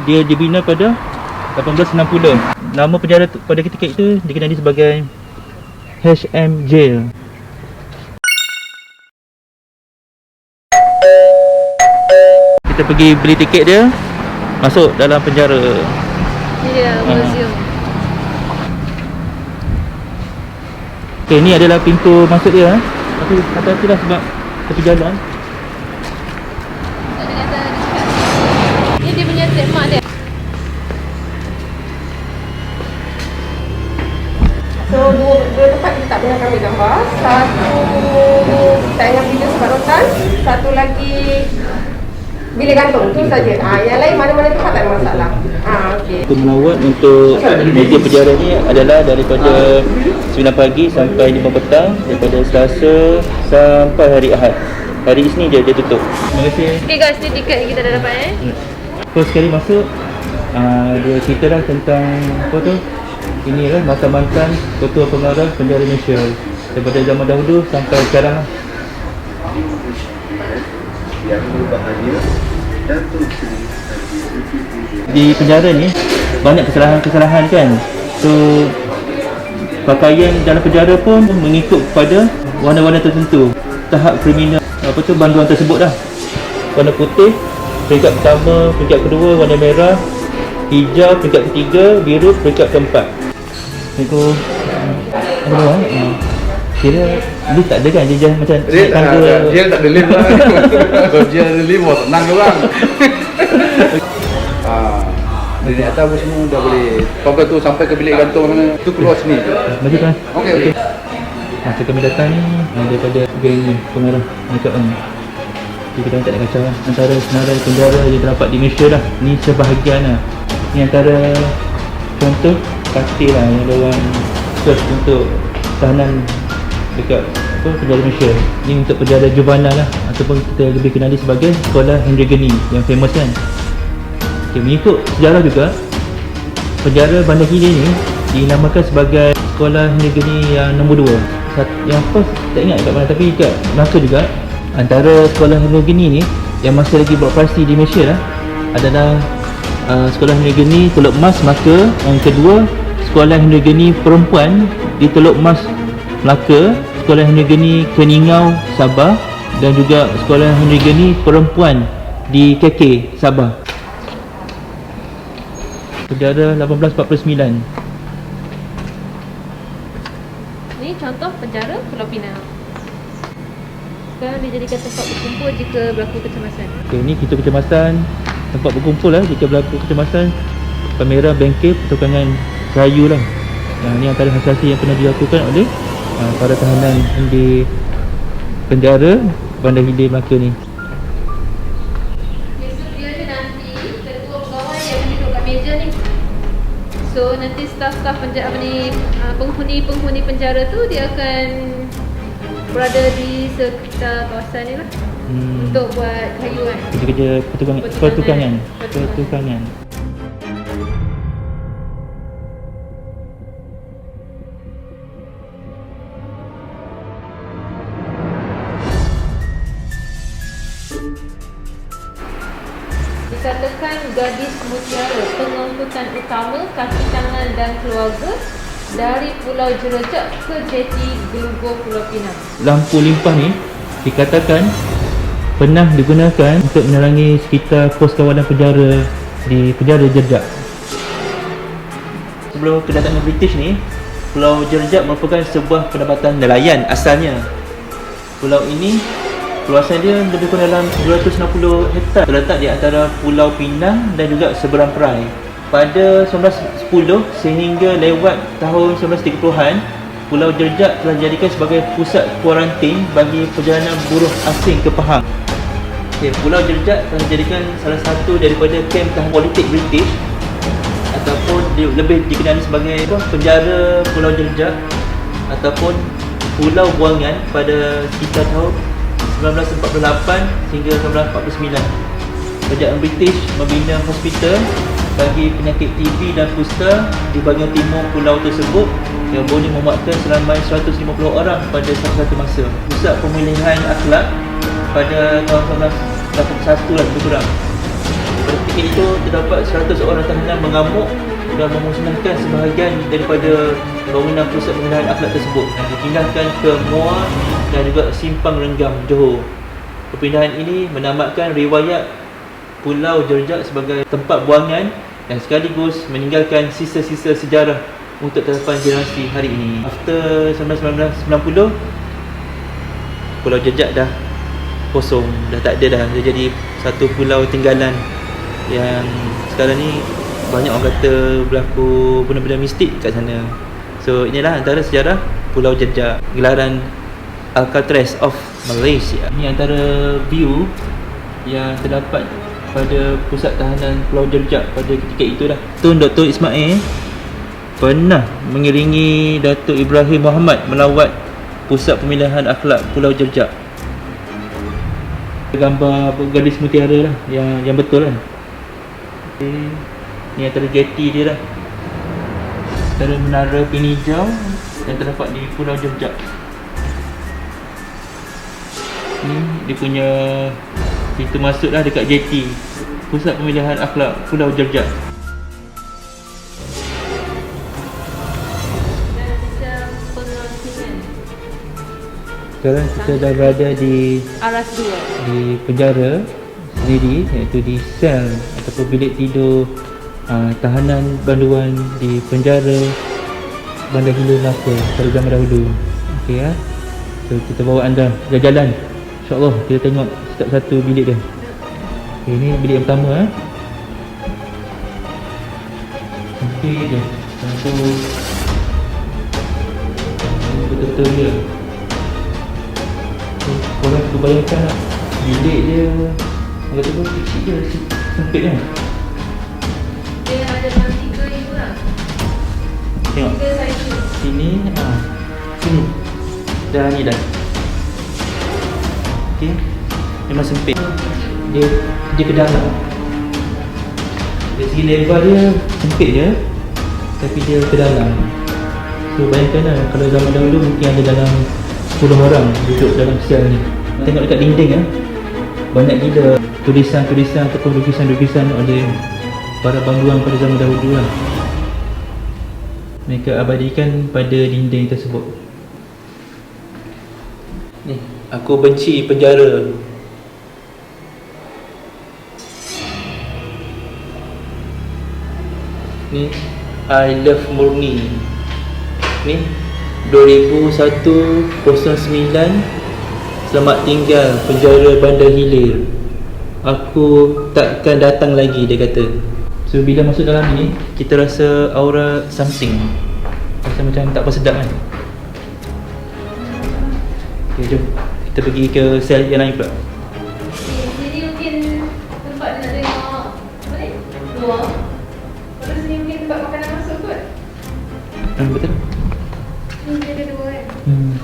Dia dibina pada 1860. Nama penjara pada ketika itu dikenali sebagai HM Jail. Kita pergi beli tiket dia, masuk dalam penjara. Ini dia museum. Okay, ni adalah pintu masuk dia. Tapi hati-hati lah sebab tepi jalan. Tak ada kata dia cakap. Ni dia punya trademark dia. So dua tempat kita tak pernah kami gambar. Satu kita ingat bilik sebarotan, satu lagi bilik gantung tu saja. Yang lain mana-mana tempat tak ada masalah. Okey. Untuk melawat untuk media penjara ni adalah daripada 9 pagi sampai 5 petang, daripada Selasa sampai hari Ahad. Hari Isnin dia tutup. Terima kasih. Okay guys, ni tiket kita dah dapat First sekali masuk, dia ceritalah tentang apa tu, inilah mantan-mantan ketua pengarah penjara Malaysia daripada zaman dahulu sampai sekarang lah. Yang berbahagia Datuk Seri Di penjara ni banyak kesalahan-kesalahan kan. So pakaian dalam penjara pun mengikut kepada warna-warna tertentu. Tahap kriminal apa tu banduan tersebut dah. Warna putih peringkat pertama, peringkat kedua warna merah, hijau peringkat ketiga, biru peringkat keempat. Itu apa kira lift tak ada kan, dia just macam Dia tak ada lift lah. Kalau dia ada lift, wah tenang ke bang. Dari atas pun semua dah boleh. Kau tu sampai ke bilik gantung sana, tu keluar sini. Bagi tuan. Okey. So kami datang ni daripada geng ni, pengarah makeup ni. Jadi kita tak ada kacau lah. Antara senarai penjara yang terdapat di Malaysia lah. Ni sebahagian lah. Ni antara contoh katil lah yang diorang search untuk tahanan dekat apa, penjara Malaysia. Ni untuk penjara juvenile lah, ataupun kita lebih kenali sebagai sekolah Henry Gurney yang famous kan. Okay, mengikut sejarah juga, penjara Bandar Hilir ni dinamakan sebagai sekolah Henry Gurney yang nombor 2. Yang first tak ingat kat mana, tapi kat Melaka juga. Antara sekolah Henry Gurney ni yang masih lagi beroperasi di Malaysia lah adalah sekolah Henry Gurney Teluk Mas Melaka. Yang kedua, sekolah Henry Gurney perempuan di Teluk Mas Melaka, sekolah Henry Gurney Keningau Sabah, dan juga sekolah Henry Gurney perempuan di KK Sabah. Penjara 1849. Ni contoh penjara Pulau Pinang. Sekarang dijadikan tempat berkumpul jika berlaku kecemasan. Okay, ni kita kecemasan, tempat berkumpul lah jika berlaku kecemasan. Kamera bengkel pertukangan kayu lah. Ni antara hasil-hasil yang pernah dilakukan oleh para tahanan di penjara Bandar Hilir Melaka ni. So dia ni nanti ketua pegawai yang akan duduk kat meja ni. So nanti staf-staf penjara ni, penghuni penjara tu dia akan berada di sekitar kawasan ni lah. Untuk buat kayu kan. Kerja pertukangan. Dikatakan gadis mutiara pengangkutan utama kaki tangan dan keluarga dari Pulau Jerejak ke Jeti Gelugor Pulau Pinang. Lampu limpah ni dikatakan pernah digunakan untuk menerangi sekitar pos kawalan penjara di penjara Jerejak. Sebelum kedatangan British ni, Pulau Jerejak merupakan sebuah pendapatan nelayan asalnya. Pulau ini luasan dia lebih kurang dalam 260 hektar, terletak di antara Pulau Pinang dan juga seberang perai. Pada 1910 sehingga lewat tahun 1930-an, Pulau Jerejak telah dijadikan sebagai pusat kuarantin bagi perjalanan buruh asing ke Pahang. Okay, Pulau Jerejak telah dijadikan salah satu daripada kem tahanan politik British, ataupun lebih dikenali sebagai penjara Pulau Jerejak ataupun Pulau Buangan pada sekitar tahun 1948 hingga 1949. Kerajaan British membina hospital bagi penyakit TB dan kusta di bahagian timur pulau tersebut yang boleh memuatkan seramai 150 orang pada satu masa. Pusat pemulihan akhlak pada tahun 1981 lah lebih kurang. pada ketika itu terdapat 100 orang tahanan mengamuk dan memusnahkan sebahagian daripada bangunan pusat pembinaan akhlak tersebut dan dipindahkan ke Muar dan juga Simpang Renggam, Johor. Perpindahan ini menamatkan riwayat Pulau Jerjak sebagai tempat buangan dan sekaligus meninggalkan sisa-sisa sejarah untuk terdepan generasi hari ini. After 1990, Pulau Jerjak dah kosong, dah tak ada dah. Dia jadi satu pulau tinggalan yang sekarang ni banyak orang kata berlaku benda-benda mistik kat sana. So inilah antara sejarah Pulau Jerjak, gelaran Alcatraz of Malaysia. Ini antara view yang terdapat pada pusat tahanan Pulau Jerjak pada ketika itu dah. Tun Dr. Ismail pernah mengiringi Datuk Ibrahim Muhammad melawat pusat pemilihan akhlak Pulau Jerjak. Gambar gadis mutiara lah yang betul kan. Ni antara jeti dia dah. Antara menara Pinijau yang terdapat di Pulau Jerjak. Ni dia punya pintu masuk lah dekat jeti pusat pemilihan akhlak Pulau Jerjak. Sekarang kita dah berada di Aras 2. di penjara sendiri, iaitu di sel ataupun bilik tidur tahanan banduan di penjara Bandar Hilir Melaka pada zaman dahulu. Okey ya. So kita bawa anda jalan-jalan. InsyaAllah kita tengok setiap satu bilik dia. Okay, ini bilik yang pertama. Okey je. Satu betul-betul dia. Korang tu bayangkan lah, bilik dia kata pun kecil je, sempit kan. Dia ada dalam 3 itu lah. Tengok 3 saiz. sini, sini dah ni dah. Okey, memang sempit. Dia ke dalam. Dari segi lebar dia sempit je, tapi dia ke dalam. So bayangkan lah, kalau zaman dahulu mungkin ada dalam 10 orang duduk dalam sel ni. Tengok dekat dinding banyak gila tulisan-tulisan ataupun lukisan-lukisan oleh para bangguan pada zaman dahulu lah. Mereka abadikan pada dinding tersebut. Ni, aku benci penjara. Ni, I love Murni. Ni 2109, selamat tinggal penjara Bandar Hilir. Aku takkan datang lagi, dia kata. So bila masuk dalam ni, kita rasa aura something. Rasa macam tak apa sedap kan. Okay, jom kita pergi ke sel yang lain pula. Sini mungkin tempat dia nak tengok apa ni? Luar. Kalau sini mungkin tempat makanan masuk kot. Betul. Ni dia ada 2 kan.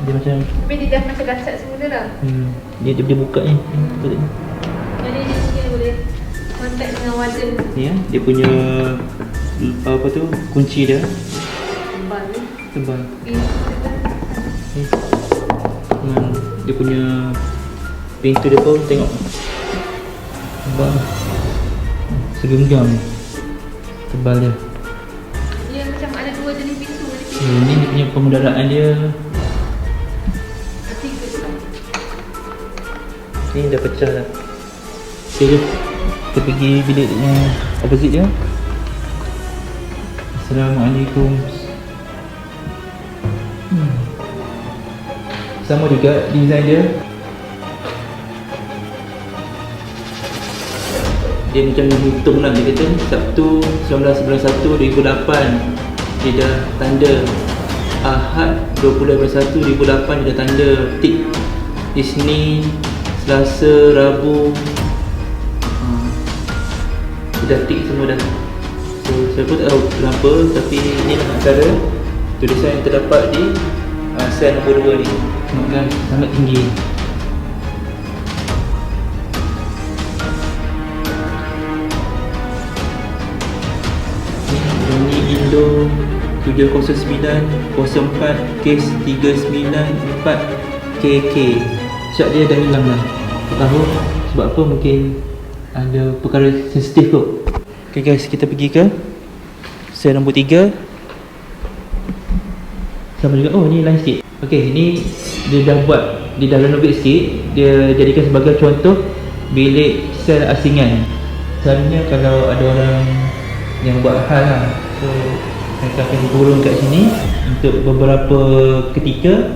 Dia macam Tapi dia dah macam dah set semula dah. dia buka ni. Betul ni. Jadi dia mungkin boleh kontak dengan warden. Ni dia punya apa tu, kunci dia Tebal ni. tebal. Pintu Ni. Dengan dia punya pintu dia pun tengok tebal. Segenggam tebal dia. dia macam ada 2 jenis pintu. Ni dia punya pengudaraan dia. Ni dah pecah dah. Okay, jom kita pergi bilik yang opposite dia. Assalamualaikum. Sama juga design dia. Dia macam hitung lah, dia kata Sabtu 1991 2008 dia dah tanda. Ahad 2021 2008 dia dah tanda tik. Isnin, Selasa, Rabu dia dah tik semua dah. So saya pun tak tahu kenapa, tapi inilah antara tulisan yang terdapat di sel nombor 2 ni. Tengok kan, sangat tinggi. Ini Indo 70904 kes 394 KK. Syak dia dah hilang dah. Tak tahu sebab apa, mungkin ada perkara sensitif kot. Okay guys, kita pergi ke sel nombor 3. Sama juga, oh ni lain sikit. Okay, ni dia dah renovate sikit. Dia jadikan sebagai contoh bilik sel asingan. Selalunya kalau ada orang yang buat hal lah, so mereka akan dikurung kat sini untuk beberapa ketika.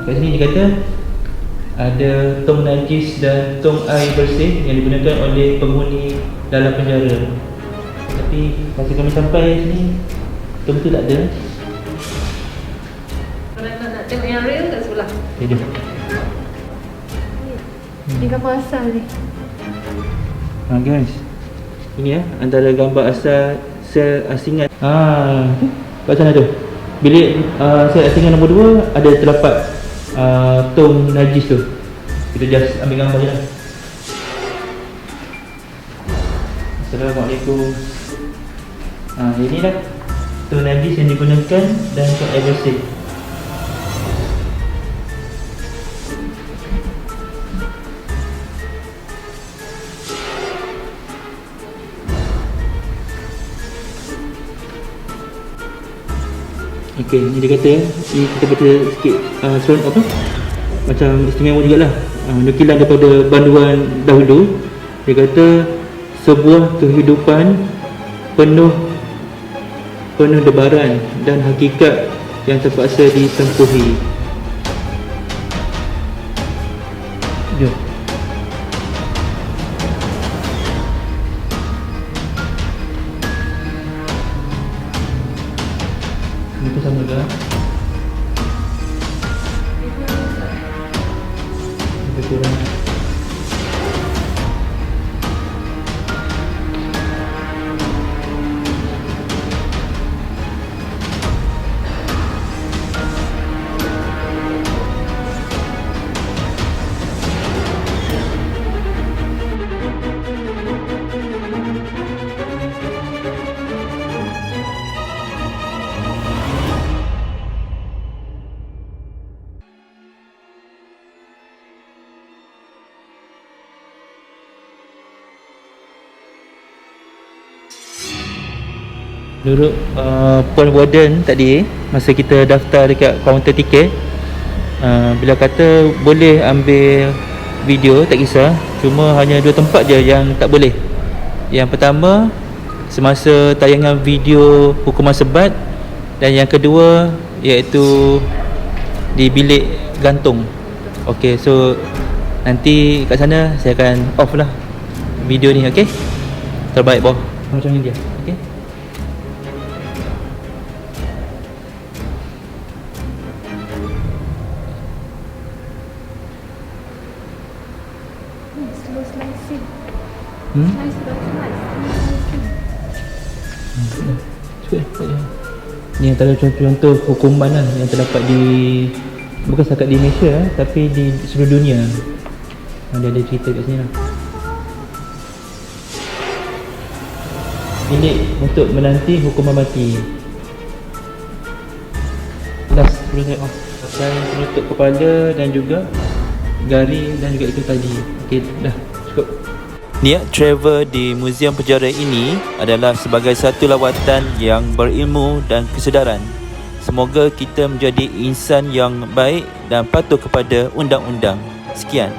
Kat sini dia kata ada tong najis dan tong air bersih yang digunakan oleh penghuni dalam penjara. Tapi masa kami sampai sini, tong tu tak ada. Kalau nak tengok yang real kat sebelah. Okay, jom. Ni gambar asal ni. Guys, ini antara gambar asal sel asingan. Kat sana tu bilik sel asingan nombor 2 ada terdapat tong najis tu. Kita just ambil gambar je lah. Assalamualaikum. Inilah tong najis yang digunakan dan tong air bersih. Okey, ni dia kata ni kita baca sikit apa? Macam istimewa jugalah. Nukilan daripada panduan dahulu. Dia kata sebuah kehidupan penuh debaran dan hakikat yang terpaksa ditempuhi. Jom. Itu sama juga. Lebih kurang. Menurut Puan Warden tadi, masa kita daftar dekat kaunter tiket, bila kata boleh ambil video, tak kisah. Cuma hanya 2 tempat je yang tak boleh. Yang pertama, semasa tayangan video hukuman sebat. Dan yang kedua, iaitu di bilik gantung. Ok, so nanti kat sana saya akan off lah video ni, ok? Terbaik bawah macam ni dia, ok? Slow slicing. Hmm? Slice. Cukup je. Ni antara contoh-contoh hukuman lah yang terdapat di, bukan setakat di Malaysia tapi di seluruh dunia. Ada cerita kat sini lah. Bilik untuk menanti hukuman mati. Last perlu saya off. Dan penutup kepala dan juga garing dan juga itu tadi. Okey, dah cukup. Niat travel di Muzium Penjara ini adalah sebagai satu lawatan yang berilmu dan kesedaran. Semoga kita menjadi insan yang baik dan patuh kepada undang-undang. Sekian.